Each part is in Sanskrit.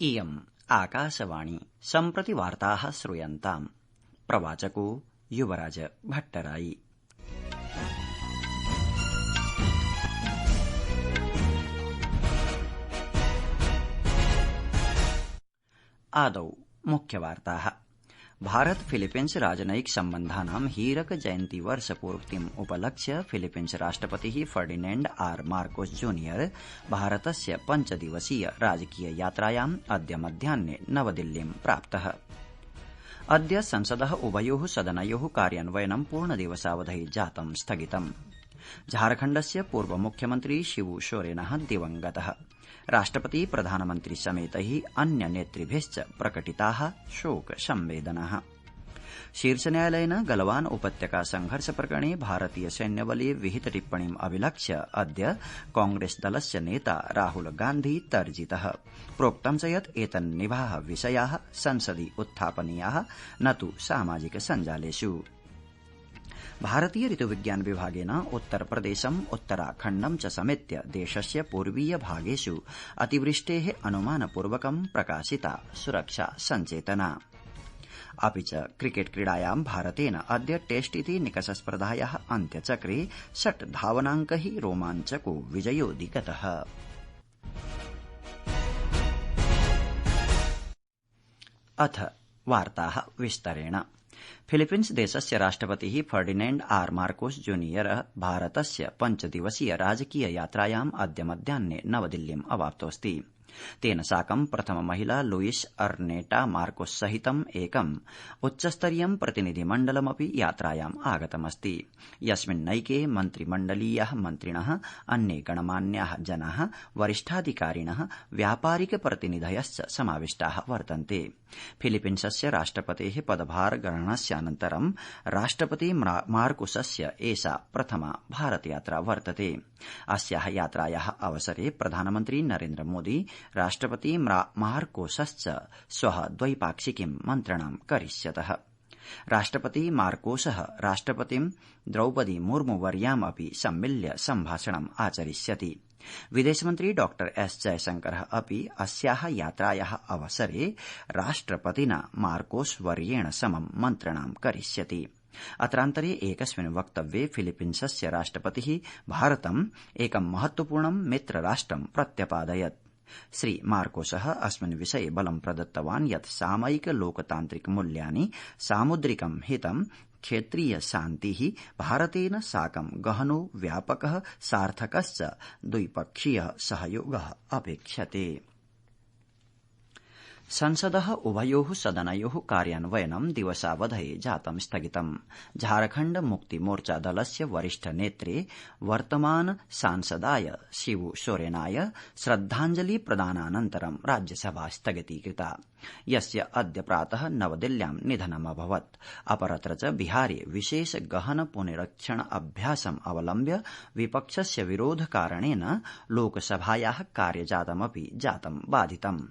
इयम् आकाशवाणी सम्प्रति वार्ताः श्रूयन्ताम् प्रवाचको युवराज भट्टराई। आदौ मुख्यवार्ताः। भारत फिलीपीन्स राजनयिक सम्बन्धानां हीरक जयन्ती वर्षपूर्तिम् उपलक्ष्य फिलीपीन्स राष्ट्रपतिः फर्डिनेण्ड आर मार्कोस जूनियर भारतस्य 5 दिवसीय राजकीय यात्रायाम् अद्य मध्याह्ने नवदिल्लीं प्राप्तः। अद्य संसदः उभयोः सदनयोः कार्यान्वयनं पूर्णदिवसावधये जातं स्थगितम्। झारखण्डस्य पूर्व मुख्यमन्त्री शिबू सोरेनः दिवंगतः। राष्ट्रपति प्रधानमन्त्री समेतैः अन्य नेतृभिश्च प्रकटिताः शोक संवेदनाः। शीर्षन्यायालयेन गलवान उपत्यका संघर्ष प्रकरणे भारतीय सैन्यबले विहित टिप्पणीम् अभिलक्ष्य अद्य कांग्रेस दलस्य नेता राहुल गान्धी तर्जितः। प्रोक्तं च यत् एतन्निभाः विषयाः संसदि उत्थापनीयाः न तु सामाजिक सञ्जालेषु। भारतीय ऋतुविज्ञान विभागेन उत्तरप्रदेशम् उत्तराखण्डं च समेत्य देशस्य पूर्वीय भागेषु अतिवृष्टेः अनुमानपूर्वकं प्रकाशिता सुरक्षा सञ्चेतना। अपि च क्रिकेट क्रीडायां भारतेन अद्य टेस्ट इति निकषस्पर्धायाः अन्त्यचक्रे 6 धावनाङ्कैः रोमाञ्चको विजयोऽधिगतः। अथ वार्ताः विस्तरेण। फिलीपीन्स देशस्य राष्ट्रपतिः फर्डिनेण्ड आर मार्कोस जूनियर भारतस्य 5 दिवसीय राजकीय यात्रायाम् अद्य मध्याह्ने नवदिल्लीम् अवाप्तोऽस्ति। तेन साकं प्रथम महिला लुईस अर्नेटा मार्कोस सहितम् एकम् उच्चस्तरीयं प्रतिनिधिमण्डलमपि यात्रायाम् आगतमस्ति, यस्मिन्नैके मन्त्रिमण्डलीयाः मन्त्रिणः, अन्ये गणमान्याः जनाः, वरिष्ठाधिकारिणः, व्यापारिक प्रतिनिधयश्च समाविष्टाः वर्तन्ते। फिलीपीन्सस्य राष्ट्रपतेः पदभार ग्रहणस्यानन्तरं राष्ट्रपति मार्कोसस्य एषा प्रथमा भारतयात्रा वर्तते। अस्याः यात्रायाः अवसरे प्रधानमन्त्री नरेन्द्र मोदी राष्ट्रपति मार्कोसश्च श्वः द्वैपाक्षिकीं मन्त्रणां करिष्यतः। राष्ट्रपति मार्कोसः राष्ट्रपतिं द्रौपदी मुर्मू वर्यामपि सम्मिल्य सम्भाषणम् आचरिष्यति। विदेशमन्त्री डॉ एस जयशंकरः अपि अस्याः यात्रायाः अवसरे राष्ट्रपतिना मार्कोस वर्येण समं मन्त्रणां करिष्यति। अत्रान्तरे एकस्मिन् वक्तव्ये फिलीपीन्सस्य राष्ट्रपतिः भारतम् एकं महत्वपूर्णं मित्रराष्ट्रं प्रत्यपादयत्। श्री मार्कोसः अस्मिन् विषये बलं प्रदत्तवान् यत् सामयिक लोकतान्त्रिक मूल्यानि, सामुद्रिकं हितं, क्षेत्रीय शान्तिः भारतेन साकं गहनो व्यापकः सार्थकश्च द्विपक्षीयः सहयोगः अपेक्ष्यते। संसदः उभयोः सदनयोः कार्यान्वयनं दिवसावधये जातं स्थगितम्। झारखण्ड मुक्ति मोर्चा दलस्य वरिष्ठ नेत्रे वर्तमान सांसदाय शिबू सोरेनाय श्रद्धाञ्जलि प्रदानानन्तरं राज्यसभा स्थगितीकृता, यस्य अद्य प्रातः नवदिल्ल्यां निधनमभवत्। अपरत्र च बिहारे विशेष गहन पुनरीक्षण अभ्यासम् अवलम्ब्य विपक्षस्य विरोधकारणेन लोकसभायाः कार्यजातमपि जातं बाधितम्।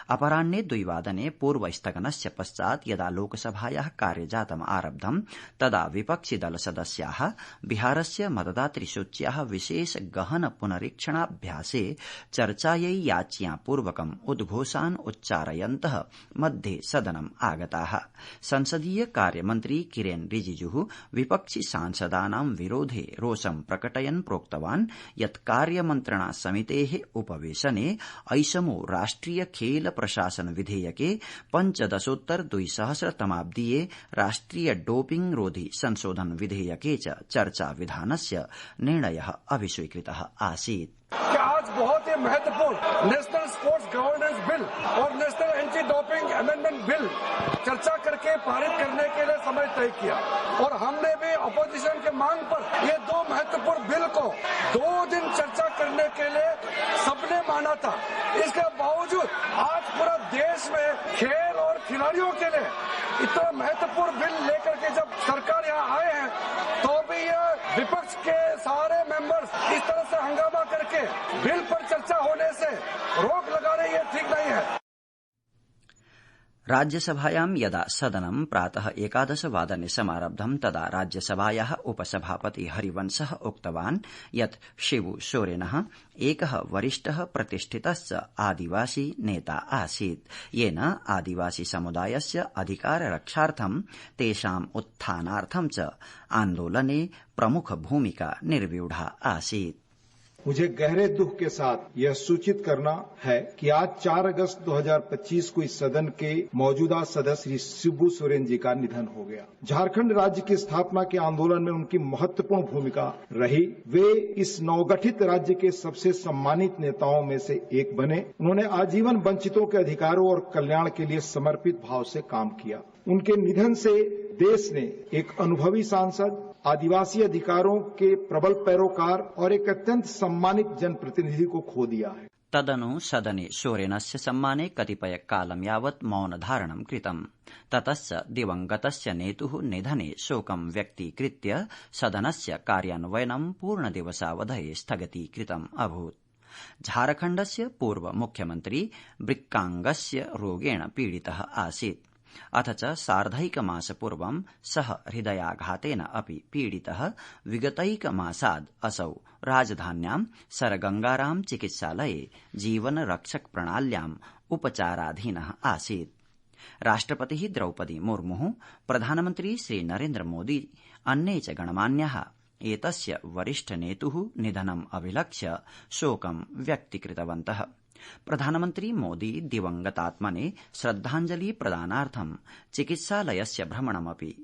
अपराह्ने 2 वादने पूर्वस्थगनस्य पश्चात् यदा लोकसभायाः कार्यजातम् आरब्धम् तदा विपक्षिदलसदस्याः बिहारस्य मतदातृसूच्याः विशेष गहन पुनरीक्षणाभ्यासे चर्चायै याच्ञापूर्वकम् उद्घोषान् उच्चारयन्तः मध्ये सदनम् आगताः। संसदीय कार्यमन्त्री किरेन रिजिजुः विपक्षि सांसदानां विरोधे रोषं प्रकटयन् प्रोक्तवान् यत् कार्यमन्त्रणा समितेः उपवेशने ऐषमो राष्ट्रिय खेल प्रशासन विधेयके 15-2000 तमाब्दीये राष्ट्रिय डोपिंग रोधि संशोधन विधेयके च चर्चा विधानस्य निर्णयः अभिस्वीकृतः आसीत्। आज बहुत ही महत्वपूर्ण नेशनल स्पोर्ट्स गवर्नेंस बिल और national anti doping amendment bill चर्चा करके पारित करने के लिए समय तय किया और हमने भी अपोजिशन के मांग पर ये 2 महत्वपूर्ण बिल को 2 दिन चर्चा करने के लिए सबने माना था। इसके बावजूद आज पूरा देश में खेल और खिलाड़ियों के लिए इतना महत्वपूर्ण बिल लेकर के जब सरकार यहाँ आए हैं तो भी ये विपक्ष के सारे मेंबर्स इस तरह से हंगामा करके बिल पर चर्चा होने से रोक लगा रहे, ये ठीक नहीं है। राज्यसभायां यदा सदनं प्रातः 11 वादने समारब्धं तदा राज्यसभायाः उपसभापति हरिवंशः उक्तवान् यत् शिबू सोरेनः एकः वरिष्ठः प्रतिष्ठितश्च आदिवासी नेता आसीत् येन आदिवासी समुदायस्य अधिकाररक्षार्थं तेषाम् उत्थानार्थं च आन्दोलने प्रमुख भूमिका निर्व्यूढा आसीत्। मुझे गहरे दुख के साथ यह सूचित करना है कि आज 4 अगस्त 2025 को इस सदन के मौजूदा सदस्य श्री शिबू सोरेन जी का निधन हो गया। झारखंड राज्य की स्थापना के आंदोलन में उनकी महत्वपूर्ण भूमिका रही। वे इस नवगठित राज्य के सबसे सम्मानित नेताओं में से एक बने। उन्होंने आजीवन वंचितों के अधिकारों और कल्याण के लिए समर्पित भाव से काम किया। उनके निधन से देश ने एक अनुभवी सांसद, आदिवासी अधिकारों के प्रबल पैरोकार और एक अत्यंत सम्मानित जनप्रतिनिधि को खो दिया है। तदनु सदने सोरेनस्य सम्माने कतिपय कालं यावत् मौनधारणं कृतम्। ततश्च दिवंगतस्य नेतुः निधने शोकं व्यक्तीकृत्य सदनस्य कार्यान्वयनं पूर्णदिवसावधये स्थगितीकृतम् अभूत्। झारखण्डस्य पूर्व मुख्यमन्त्री वृक्काङ्गस्य रोगेण पीडितः आसीत्। अथ च सार्धैकमासपूर्वं सः हृदयाघातेन अपि पीडितः विगतैकमासाद् असौ राजधान्यां सरगंगाराम चिकित्सालये जीवनरक्षक प्रणाल्याम् उपचाराधीनः आसीत्। राष्ट्रपतिः द्रौपदी मुर्मुः, प्रधानमन्त्री श्रीनरेन्द्र मोदी, अन्ये च गणमान्याः एतस्य वरिष्ठनेतुः निधनम् अभिलक्ष्य शोकं व्यक्तीकृतवन्तः। प्रधानमन्त्री मोदी दिवंगतात्मने श्रद्धाञ्जलि प्रदानार्थं चिकित्सालयस्य भ्रमणमपि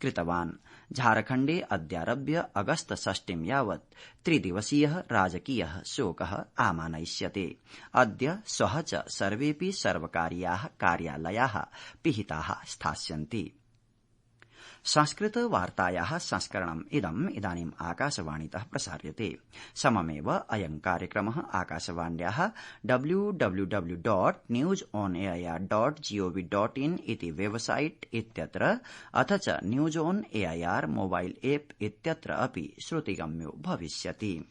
कृतवान्। झारखण्डे अद्यारभ्य अगस्त 6 यावत् 3 दिवसीयः राजकीयः शोकः आमानयिष्यते। अद्य श्वः च सर्वेऽपि सर्वकारीयाः कार्यालयाः पिहिताः स्थास्यन्ति। संस्कृत वार्तायाः संस्करणम् इदानीम् आकाशवाणीतः प्रसार्यते। सममेव अयं कार्यक्रमः आकाशवाण्याः www.newsonair.gov.in इति वेबसाइट इत्यत्र अथ च news on AIR mobile app इत्यत्र अपि श्रुतिगम्यो भविष्यति।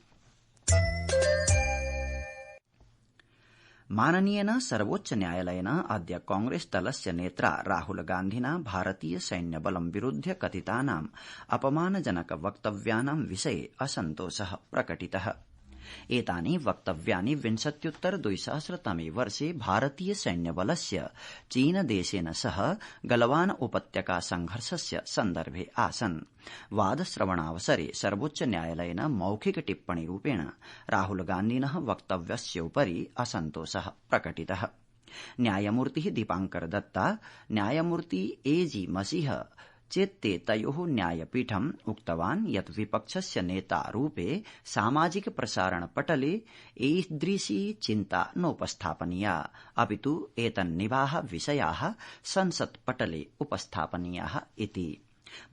माननीयेन सर्वोच्च न्यायालयेन अद्य कांग्रेस दलस्य नेत्रा राहुल गान्धिना भारतीय सैन्यबलं विरुध्य कथितानाम् अपमानजनक वक्तव्यानां विषये असन्तोषः प्रकटितः। एतानि वक्तव्यानि 20 तमे वर्षे भारतीय सैन्यबलस्य चीनदेशेन सह गलवान उपत्यका संघर्षस्य सन्दर्भे आसन्। वादश्रवणावसरे सर्वोच्च न्यायालयेन मौखिक टिप्पणीरूपेण राहुल गान्धिनः वक्तव्यस्योपरि असन्तोषः प्रकटितः। न्यायमूर्तिः दीपांकर दत्ता, न्यायमूर्ति एजी मसीह चेत्ते तयोः न्यायपीठम् उक्तवान् यत् विपक्षस्य नेतारूपे सामाजिक प्रसारण पटले ईदृशी चिन्ता नोपस्थापनीया, अपितु एतन्निभाः विषयाः संसत्पटले उपस्थापनीयाः इति।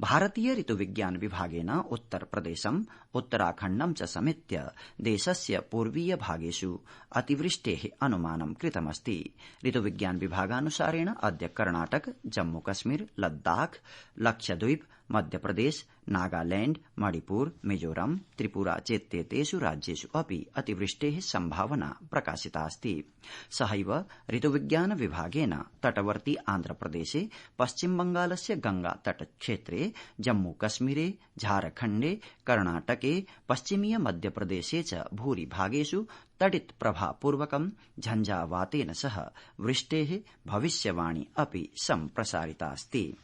भारतीय ऋतुविज्ञान विभागेन उत्तरप्रदेशम्, उत्तराखण्डं च समेत्य देशस्य पूर्वीय भागेषु अतिवृष्टेः अनुमानं कृतमस्ति। ऋतुविज्ञान विभागानुसारेण अद्य कर्णाटक, जम्मू कश्मीर, लद्दाख, लक्षद्वीप, मध्यप्रदेश, नागालैंड, मणिपुर, मिजोरम, त्रिपुरा चेत्येतेषु राज्येषु अपि अतिवृष्टेः सम्भावना प्रकाशितास्ति। सहैव ऋतुविज्ञान विभागेन तटवर्ती आन्ध्रप्रदेशे, पश्चिम बंगालस्य गंगा तटक्षेत्रे, जम्मू कश्मीरे, झारखण्डे, कर्णाटके, पश्चिमीय मध्यप्रदेशे च भूरिभागेषु तडित प्रभावपूर्वकं झंझावातेन सह वृष्टेः भविष्यवाणी अपि सम्प्रसारितास्ति।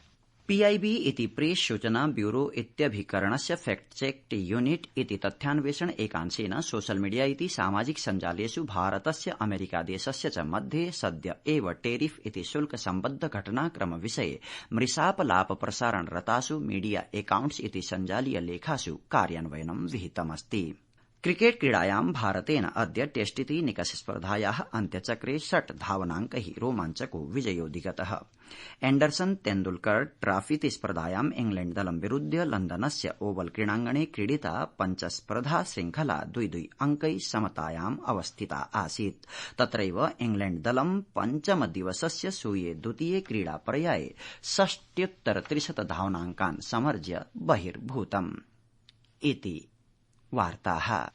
पीआईबी इति प्रेस सूचना ब्यूरो इत्यभिकरणस्य फैक्ट चेक यूनिट इति तथ्यान्वेषण एकांशेन सोशल मीडिया इति सामाजिक सञ्जालेषु भारतस्य अमेरिकादेशस्य च मध्ये सद्य एव टेरिफ इति शुल्क सम्बद्ध घटनाक्रम विषये मृषापलाप प्रसारणरतासु मीडिया अकाउंट्स इति सञ्जालीय लेखासु कार्यान्वयनं विहितमस्ति। क्रिकेट क्रीडायां भारतेन अद्य टेस्ट इति निकषस्पर्धायाः अन्त्यचक्रे 6 धावनाङ्कैः रोमाञ्चको विजयोऽधिगतः। एण्डरसन तेन्दुलकर ट्रॉफीति स्पर्धायां इंग्लैण्ड दलं विरुध्य लन्दनस्य ओवल क्रीडाङ्गणे क्रीडिता पञ्चस्पर्धा श्रृंखला 2-2 अङ्कै समतायाम् अवस्थिता आसीत्। तत्रैव इंग्लैण्ड दलं पञ्चम दिवसस्य स्वीये द्वितीये क्रीडापर्याये 60-300 धावनाङ्कान् समर्ज्य बहिर्भूतम्। इति वार्ताः।